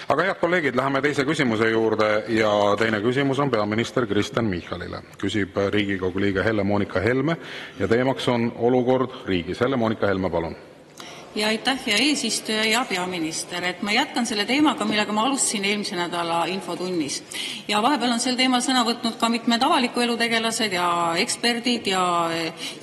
Aga head kolleegid, läheme teise küsimuse juurde ja teine küsimus on peaminister Kristen Michalile. Küsib Riigikogu liige Helle-Moonika Helme ja teemaks on olukord riigis. Helle-Moonika Helme, palun. Ja aitäh, hea eesistuja ja peaminister. Ma jätkan selle teemaga, millega ma alustasin eelmise nädala infotunnis. Ja vahepeal on sel teemal sõna võtnud ka mitmed avaliku elu tegelased ja eksperdid ja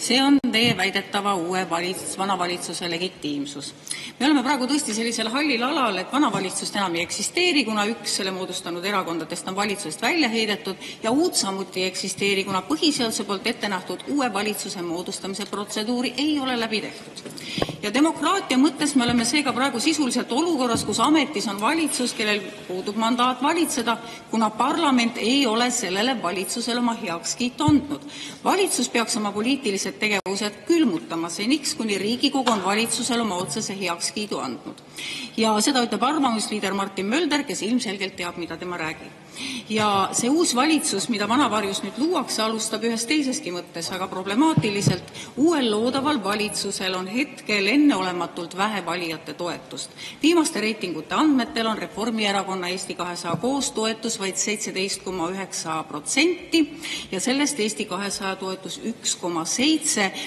see on teie väidetava uue vana valitsuse legitiimsus. Me oleme praegu tõesti sellisel hallil alal, et vana valitsust enam ei eksisteeri, kuna üks selle moodustanud erakondadest on valitsusest välja heidetud ja uut samuti ei eksisteeri, kuna põhiseaduse poolt ette nähtud uue valitsuse moodustamise protseduuri ei ole läbi tehtud. Ja demokraatia mõttes me oleme seega praegu sisuliselt olukorras, kus ametis on valitsus, kellel puudub mandaat valitseda, kuna parlament ei ole sellele valitsusele oma heakskiitu andnud. Valitsus peaks oma poliitilised tegevused külmutama seniks, kuni Riigikogu on valitsusele oma otsese heakskiidu andnud. Ja seda ütleb arvamusliider Martin Mölder, kes ilmselgelt teab, mida tema räägib. Ja see uus valitsus, mida vanavarjus nüüd luuakse, alustab ühes teiseski mõttes, aga problemaatiliselt uuel loodaval valitsusel on hetkel enneolematult vähe valijate toetust. Viimaste reitingute andmetel on Reformierakonna Eesti 200 koostoetus vaid 17,9% ja sellest Eesti 200 toetus 1,7%,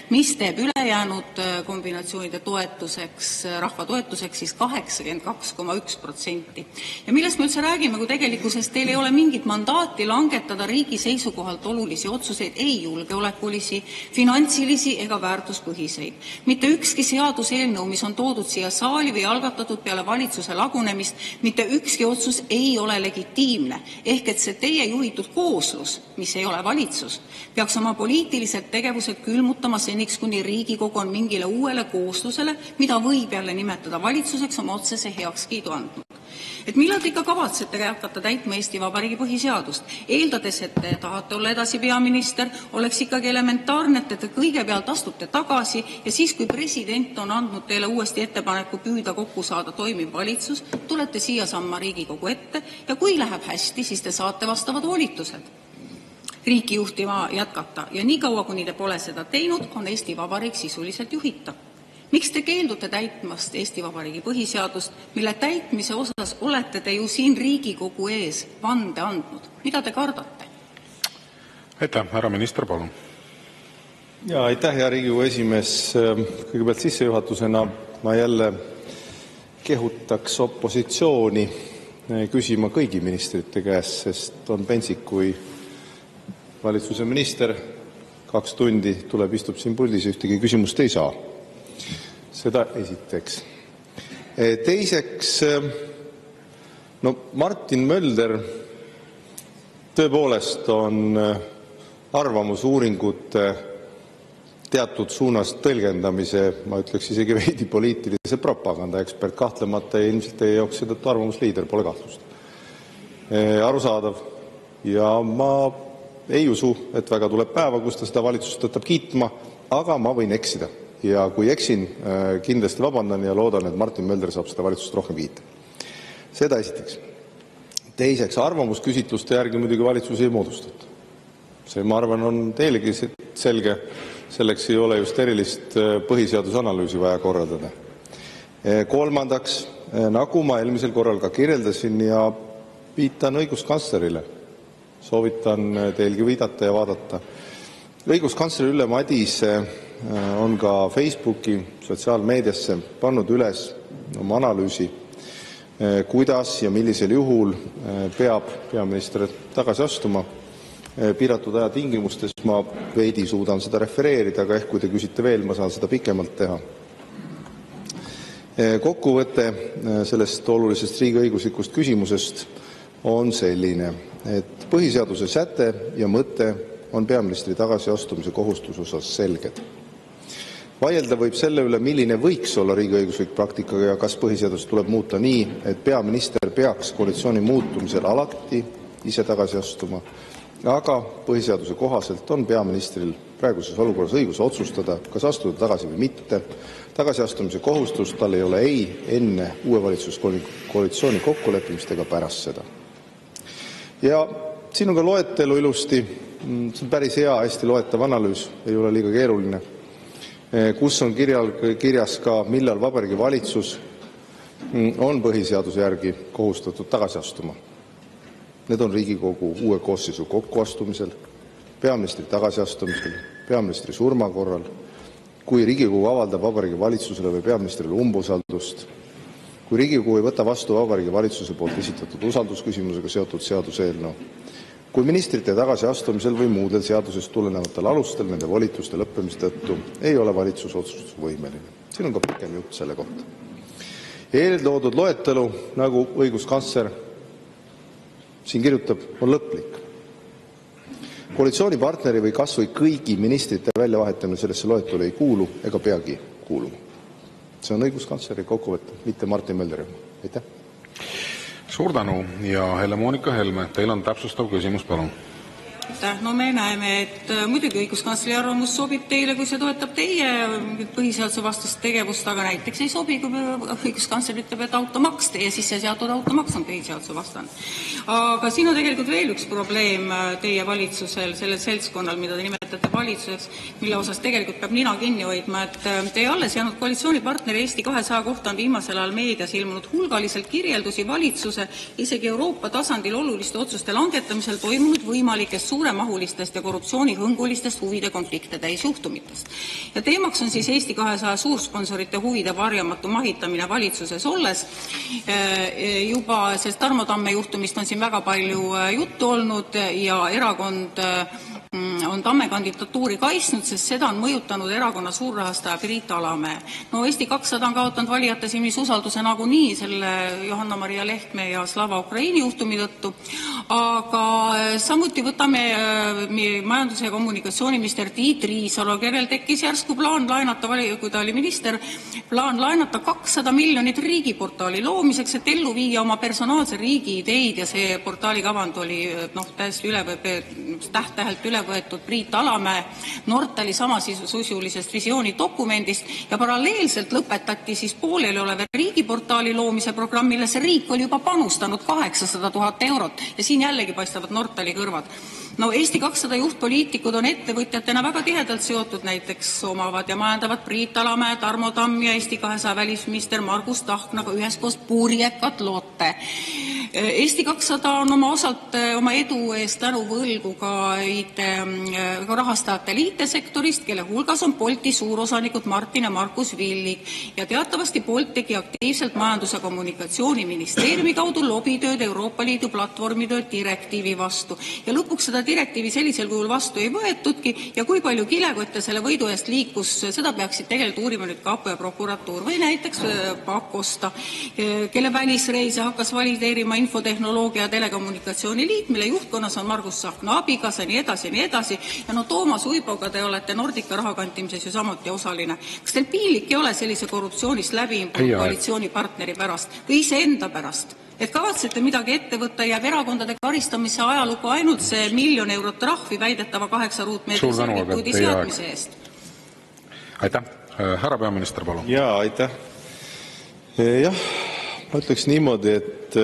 mis teeb ülejäänud kombinatsioonide toetuseks, rahva toetuseks siis 82,1%. Ja millest me üldse räägime, kui tegelikkuses teil ei ole mingit mandaati langetada riigi seisukohalt olulisi otsuseid, ei julgeolekulisi, finantsilisi ega väärtuspõhiseid. Mitte ükski seaduseelnõu, mis on toodud siia saali või algatatud peale valitsuse lagunemist, mitte ükski otsus ei ole legitiimne. Ehk et see teie juhitud kooslus, mis ei ole valitsus, peaks oma poliitilised tegevused külmutama seniks, kuni Riigikogu on mingile uuele kooslusele, mida võib jälle nimetada valitsuseks, oma otsese heakskiidu andnud. Et millal te ikka kavatsete hakata täitma Eesti Vabariigi põhiseadust? Eeldades, et te tahate olla edasi peaminister, oleks ikkagi elementaarne, et te kõigepealt astute tagasi ja siis, kui president on andnud teile uuesti ettepaneku püüda kokku saada toimiv valitsus, tulete siia samma Riigikogu ette ja kui läheb hästi, siis te saate vastavad volitused riiki juhtima jätkata. Ja nii kaua, kuni te pole seda teinud, on Eesti Vabariik sisuliselt juhitav. Miks te keeldute täitmast Eesti Vabariigi põhiseadust, mille täitmise osas olete te ju siin Riigikogu ees vande andnud? Mida te kardate? Aitäh, härra minister, palun. Ja aitäh, hea Riigikogu esimees. Kõigepealt sissejuhatusena ma jälle kehutaks opositsiooni küsima kõigi ministrite käest, sest on pentsik, kui valitsuse minister 2 tundi tuleb, istub siin puldis ja ühtegi küsimust ei saa. Seda esiteks. Teiseks, Martin Mölder tõepoolest on arvamusuuringute teatud suunas tõlgendamise, ma ütleks isegi veidi poliitilise propaganda ekspert, kahtlemata ja ilmselt teie jaoks seetõttu arvamusliider, pole kahtlust. Arusaadav ja ma ei usu, et väga tuleb päeva, kus ta seda valitsust võtab kiitma, aga ma võin eksida. Ja kui eksin, kindlasti vabandan ja loodan, et Martin Mölder saab seda valitsust rohkem kiita. Seda esiteks. Teiseks, arvamusküsitluste järgi muidugi valitsusi ei moodustata. See, ma arvan, on teilegi selge. Selleks ei ole just erilist põhiseadusanalüüsi vaja korraldada. Kolmandaks, nagu ma eelmisel korral ka kirjeldasin ja viitan õiguskantslerile, soovitan teilgi viidata ja vaadata. Õiguskantsler Ülle Madise on ka Facebooki sotsiaalmeediasse pannud üles oma analüüsi, kuidas ja millisel juhul peab peaminister tagasi astuma. Piiratud aja tingimustes ma veidi suudan seda refereerida, aga ehk kui te küsite veel, ma saan seda pikemalt teha. Kokkuvõte sellest olulisest riigiõiguslikust küsimusest on selline, et põhiseaduse säte ja mõte on peaministri tagasiastumise kohustuse osas selged. Vaielda võib selle üle, milline võiks olla riigiõiguslik praktika ja kas põhiseadust tuleb muuta nii, et peaminister peaks koalitsiooni muutumisel alati ise tagasi astuma, aga põhiseaduse kohaselt on peaministril praeguses olukorras õigus otsustada, kas astuda tagasi või mitte. Tagasiastumise kohustus tal ei ole ei enne uue valitsuskoalitsiooni kokkuleppimist ega pärast seda. Ja siin on ka loetelu ilusti, see on päris hea, hästi loetav analüüs, ei ole liiga keeruline, kus on kirjas ka, millal Vabariigi Valitsus on põhiseaduse järgi kohustatud tagasi astuma. Need on Riigikogu uue koosseisu kokkuastumisel, peaministri tagasiastumisel, peaministri surma korral, kui Riigikogu avaldab Vabariigi Valitsusele või peaministrile umbusaldust, kui Riigikogu ei võta vastu Vabariigi Valitsuse poolt esitatud usaldusküsimusega seotud seaduseelnõu, kui ministrite tagasiastumisel või muudel seadusest tulenevatel alustel nende volituste lõppemise tõttu ei ole valitsus otsustusvõimeline. Siin on ka pikem jutt selle kohta. Eeltoodud loetelu, nagu õiguskantsler siin kirjutab, on lõplik. Koalitsioonipartneri või kas või kõigi ministrite väljavahetamine sellesse loetelu ei kuulu ega peagi kuuluma. See on õiguskantsleri kokkuvõte, mitte Martin Mölderi oma. Aitäh! Suur tänu ja Helle-Moonika Helme, teil on täpsustav küsimus, palun. No me näeme, et muidugi õiguskantsleri arvamus sobib teile, kui see toetab teie põhiseaduse vastast tegevust, aga näiteks ei sobi, kui õiguskantsler ütleb, et automaks, teie sisse seatud automaks on põhiseaduse vastane. Aga siin on tegelikult veel üks probleem teie valitsusel, sellel seltskonnal, mida te nimetate valitsuseks, mille osas tegelikult peab nina kinni hoidma, et teie alles jäänud koalitsioonipartneri Eesti 200 kohta on viimasel ajal meedias ilmunud hulgaliselt kirjeldusi valitsuse, isegi Euroopa tasandil oluliste otsuste langetamisel toimunud võimalikest suuremahulistest ja korruptsioonihõngulistest huvide konflikte täisjuhtumitest. Ja teemaks on siis Eesti 200 suursponsorite huvide varjamatu mahitamine valitsuses olles. Juba sellest Tarmo Tamme juhtumist on siin väga palju juttu olnud ja erakond on Tamme kandidatuuri kaitsnud, sest seda on mõjutanud erakonna suurrahastaja Priit Alamäe. No Eesti 200 on kaotanud valijate silmis usalduse nagunii selle Johanna-Maria Lehtme ja Slava Ukraini juhtumi tõttu, aga samuti võtame majandus- ja kommunikatsiooniminister Tiit Riisalo, kellel tekkis järsku plaan laenata, kui ta oli minister, plaan laenata 200 miljonit riigiportaali loomiseks, et ellu viia oma personaalse riigi ideid ja see portaali kavand oli täiesti täht-tähelt üle võetud Priit Alamäe Nortali samasisulisest visioonidokumendist ja paralleelselt lõpetati siis pooleli oleva riigiportaali loomise programm, millesse riik oli juba panustanud 800 000 eurot ja siin jällegi paistavad Nortali kõrvad. No Eesti 200 juhtpoliitikud on ettevõtjatena väga tihedalt seotud, näiteks omavad ja majandavad Priit Alamäe, Tarmo Tamm ja Eesti 200 välisminister Margus Tahknaga üheskoos purjekat loote. Eesti 200 on oma edu eest tänu võlgu ka rahastajatele IT-sektorist, kelle hulgas on Bolti suurosanikud Martin ja Markus Villig ja teatavasti Bolt tegi aktiivselt Majandus- ja Kommunikatsiooniministeeriumi kaudu lobitööd Euroopa Liidu platvormitööd direktiivi vastu ja lõpuks seda direktiivi sellisel kujul vastu ei võetudki ja kui palju kilekotte selle võidu eest liikus, seda peaksid tegelikult uurima nüüd kapo ja prokuratuur või näiteks Pakosta, kelle välisreise hakkas valideerima infotehnoloogia ja telekommunikatsiooni liit, mille juhtkonnas on Margus Tsahkna abikaasa, nii edasi. Ja Toomas Uiboga te olete Nordica rahakantimises ju samuti osaline. Kas teil piinlik ei ole sellise korruptsioonist läbi koalitsioonipartneri pärast või iseenda pärast? Et kavatsete midagi ette võtta, jääb erakondade karistamise ajalugu ainult see 1 000 000 eurot trahvi väidetava 8 ruutmeetri servituudi seadmise eest. Aitäh. Härra peaminister, palun. Jaa, aitäh. Jah, ma ütleks niimoodi, et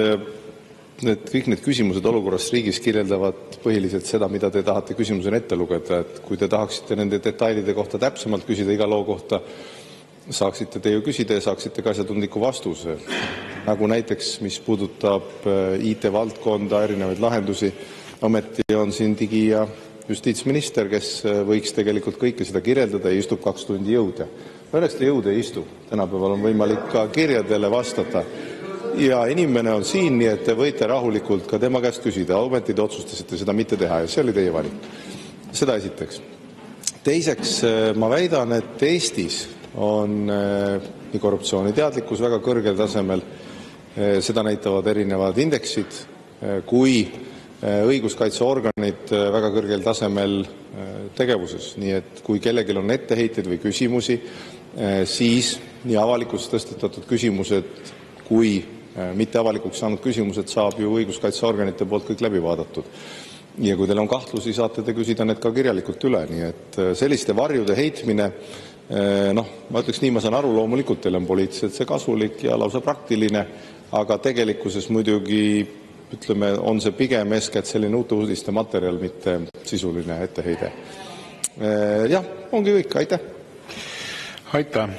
kõik need küsimused olukorrast riigis kirjeldavad põhiliselt seda, mida te tahate küsimusena ette lugeda, et kui te tahaksite nende detailide kohta täpsemalt küsida iga loo kohta, saaksite te ju küsida ja saaksite ka asjatundliku vastuse. Nagu näiteks, mis puudutab IT-valdkonda, erinevaid lahendusi, ometi on siin digi- ja justiitsminister, kes võiks tegelikult kõike seda kirjeldada ja istub 2 tundi jõude. Õnneks ta jõude ei istu. Tänapäeval on võimalik ka kirjadele vastata. Ja inimene on siin, nii et te võite rahulikult ka tema käest küsida. Ometi te otsustasite seda mitte teha ja see oli teie valik. Seda esiteks. Teiseks, ma väidan, et Eestis on nii korruptsiooniteadlikkus väga kõrgel tasemel, seda näitavad erinevad indeksid, kui õiguskaitseorganid väga kõrgel tasemel tegevuses. Nii et kui kellelgi on etteheiteid või küsimusi, siis nii avalikuks tõstatatud küsimused kui mitte avalikuks saanud küsimused saab ju õiguskaitseorganite poolt kõik läbi vaadatud. Ja kui teil on kahtlusi, saate te küsida need ka kirjalikult üle. Nii et selliste varjude heitmine, ma ütleks nii, ma saan aru, loomulikult teil on poliitiliselt see kasulik ja lausa praktiline, aga tegelikkuses muidugi ütleme, on see pigem eeskätt selline uute uudiste materjal, mitte sisuline etteheide. Jah, ongi kõik, aitäh. Aitäh!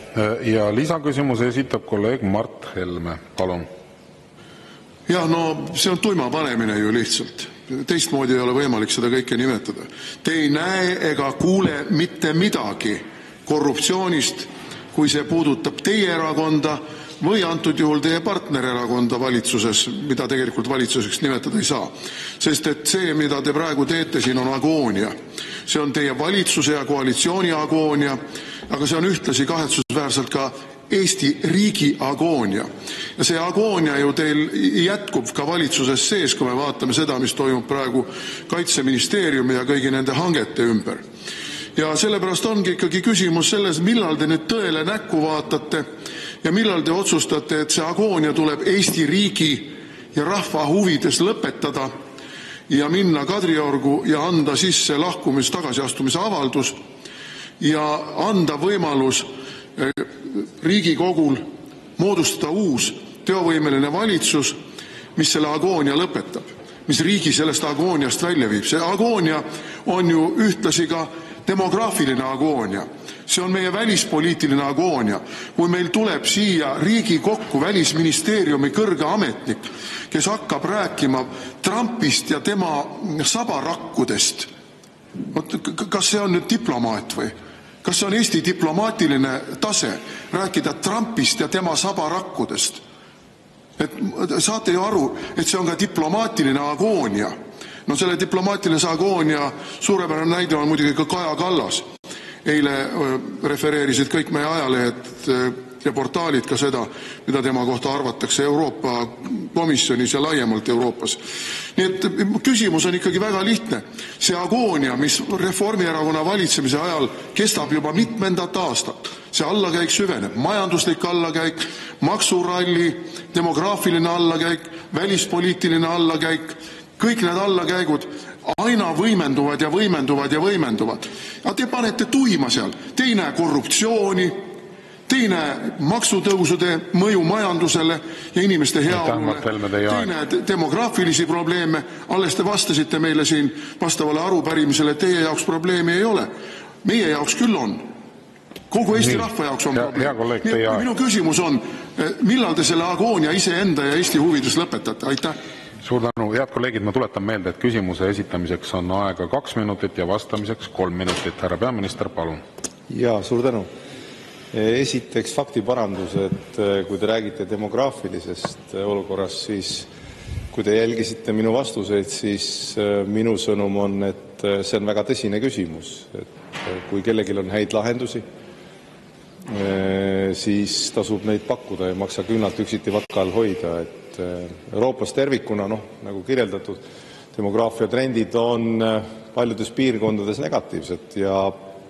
Ja lisaküsimuse esitab kolleeg Mart Helme. Palun! Jah, no see on tuima panemine ju lihtsalt. Teistmoodi ei ole võimalik seda kõike nimetada. Te ei näe ega kuule mitte midagi korruptsioonist, kui see puudutab teie erakonda või antud juhul teie partnererakonda valitsuses, mida tegelikult valitsuseks nimetada ei saa. Sest et see, mida te praegu teete siin, on agoonia. See on teie valitsuse ja koalitsiooni agoonia, aga see on ühtlasi kahetsusväärselt ka Eesti riigi agoonia. Ja see agoonia ju teil jätkub ka valitsuses sees, kui me vaatame seda, mis toimub praegu Kaitseministeeriumi ja kõigi nende hangete ümber. Ja sellepärast ongi ikkagi küsimus selles, millal te nüüd tõele näkku vaatate ja millal te otsustate, et see agoonia tuleb Eesti riigi ja rahva huvides lõpetada ja minna Kadriorgu ja anda sisse tagasiastumise avaldus ja anda võimalus Riigikogul moodustada uus teovõimeline valitsus, mis selle agoonia lõpetab, mis riigi sellest agooniast välja viib. See agoonia on ju ühtlasi ka demograafiline agoonia. See on meie välispoliitiline agoonia. Kui meil tuleb siia Riigikokku Välisministeeriumi kõrge ametnik, kes hakkab rääkima Trumpist ja tema sabarakkudest, kas see on nüüd diplomaat või? Kas see on Eesti diplomaatiline tase rääkida Trumpist ja tema sabarakkudest? Saate ju aru, et see on ka diplomaatiline agoonia. No selle diplomaatilise agoonia suurepärane näide on muidugi ka Kaja Kallas. Eile refereerisid kõik meie ajalehed ja portaalid ka seda, mida tema kohta arvatakse Euroopa Komisjonis ja laiemalt Euroopas. Nii et küsimus on ikkagi väga lihtne. See agoonia, mis Reformierakonna valitsemise ajal kestab juba mitmendat aastat, see allakäik süveneb, majanduslik allakäik, maksuralli, demograafiline allakäik, välispoliitiline allakäik, kõik need allakäigud aina võimenduvad ja võimenduvad ja võimenduvad. Aga te panete tuima seal. Te ei näe korruptsiooni, te ei näe maksutõusude mõju majandusele ja inimeste heaolule, te ei näe demograafilisi probleeme. Alles te vastasite meile siin vastavale arupärimisele, et teie jaoks probleemi ei ole. Meie jaoks küll on. Kogu Eesti rahva jaoks on probleem. Minu küsimus on, millal te selle agoonia iseenda ja Eesti huvides lõpetate? Aitäh! Suur tänu. Head kolleegid, ma tuletan meelde, et küsimuse esitamiseks on aega 2 minutit ja vastamiseks 3 minutit. Härra peaminister, palun. Jaa, suur tänu. Esiteks faktiparandus, et kui te räägite demograafilisest olukorrast, siis kui te jälgisite minu vastuseid, siis minu sõnum on, et see on väga tõsine küsimus. Et kui kellelgi on häid lahendusi, siis tasub neid pakkuda ja maksa küünalt üksiti vakka all hoida. Et Euroopas tervikuna, nagu kirjeldatud, demograafia trendid on paljudes piirkondades negatiivsed ja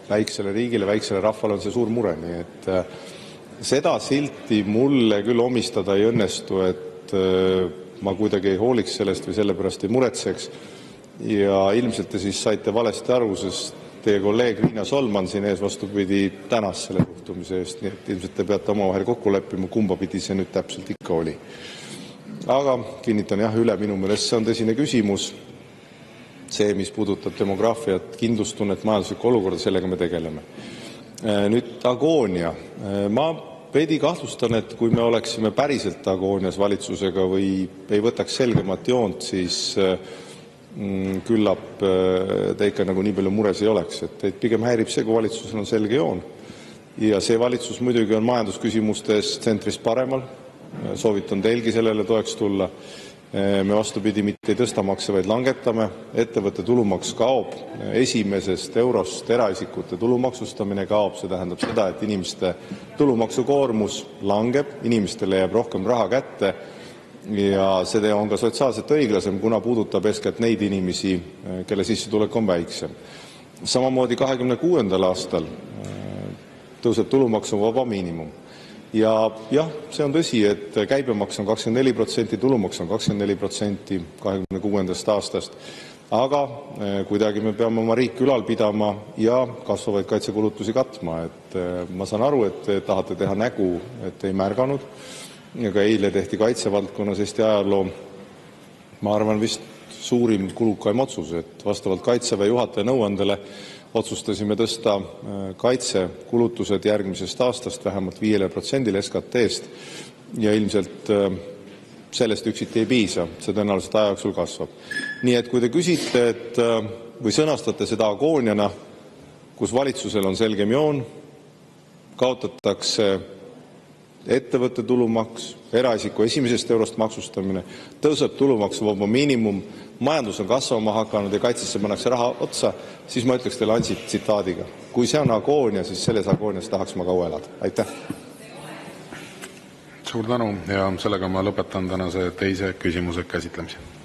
väiksele riigile, väiksele rahvale on see suur mure. Nii et seda silti mulle küll omistada ei õnnestu, et ma kuidagi ei hooliks sellest või sellepärast ei muretseks. Ja ilmselt te siis saite valesti aru, sest teie kolleeg Riina Solman siin ees vastupidi tänas selle suhtumise eest, nii et ilmselt te peate omavahel kokku leppima, kumba pidi see nüüd täpselt ikka oli. Aga kinnitan jah üle, minu meelest see on tõsine küsimus. See, mis puudutab demograafiat, kindlustunnet, majanduslikku olukorda, sellega me tegeleme. Nüüd agoonia. Ma veidi kahtlustan, et kui me oleksime päriselt agoonias valitsusega või ei võtaks selgemat joont, siis küllap te ikka nagu nii palju mures ei oleks. Et pigem häirib see, kui valitsusel on selge joon. Ja see valitsus muidugi on majandusküsimustes tsentris paremal. Soovitan teilgi sellele toeks tulla. Me vastupidi mitte ei tõsta makse, vaid langetame. Ettevõtte tulumaks kaob. Esimesest eurost eraisikute tulumaksustamine kaob. See tähendab seda, et inimeste tulumaksukoormus langeb, inimestele jääb rohkem raha kätte ja see on ka sotsiaalselt õiglasem, kuna puudutab eeskätt neid inimesi, kelle sissetulek on väiksem. Samamoodi 2026. aastal tõuseb tulumaksuvaba miinimum. Ja jah, see on tõsi, et käibemaks on 24%, tulumaks on 24% 26. aastast, aga kuidagi me peame oma riiki ülal pidama ja kasvavaid kaitsekulutusi katma. Et ma saan aru, et te tahate teha nägu, et ei märganud. Aga eile tehti kaitsevaldkonnas Eesti ajaloo, ma arvan, vist suurim kulukaim otsus, et vastavalt Kaitseväe juhataja nõuandele otsustasime tõsta kaitsekulutused järgmisest aastast vähemalt 5% SKT-st ja ilmselt sellest üksiti ei piisa, see tõenäoliselt aja jooksul kasvab. Nii et kui te küsite, või sõnastate seda agooniana, kus valitsusel on selgem joon, kaotatakse ettevõtte tulumaks, eraisiku esimesest eurost maksustamine, tõuseb tulumaksuvaba miinimum, majandus on kasvama hakanud ja kaitsesse pannakse raha otsa, siis ma ütleks teile Ansip tsitaadiga. Kui see on agoonia, siis selles agoonias tahaks ma kaua elada. Aitäh! Suur tänu ja sellega ma lõpetan tänase teise küsimuse käsitlemise.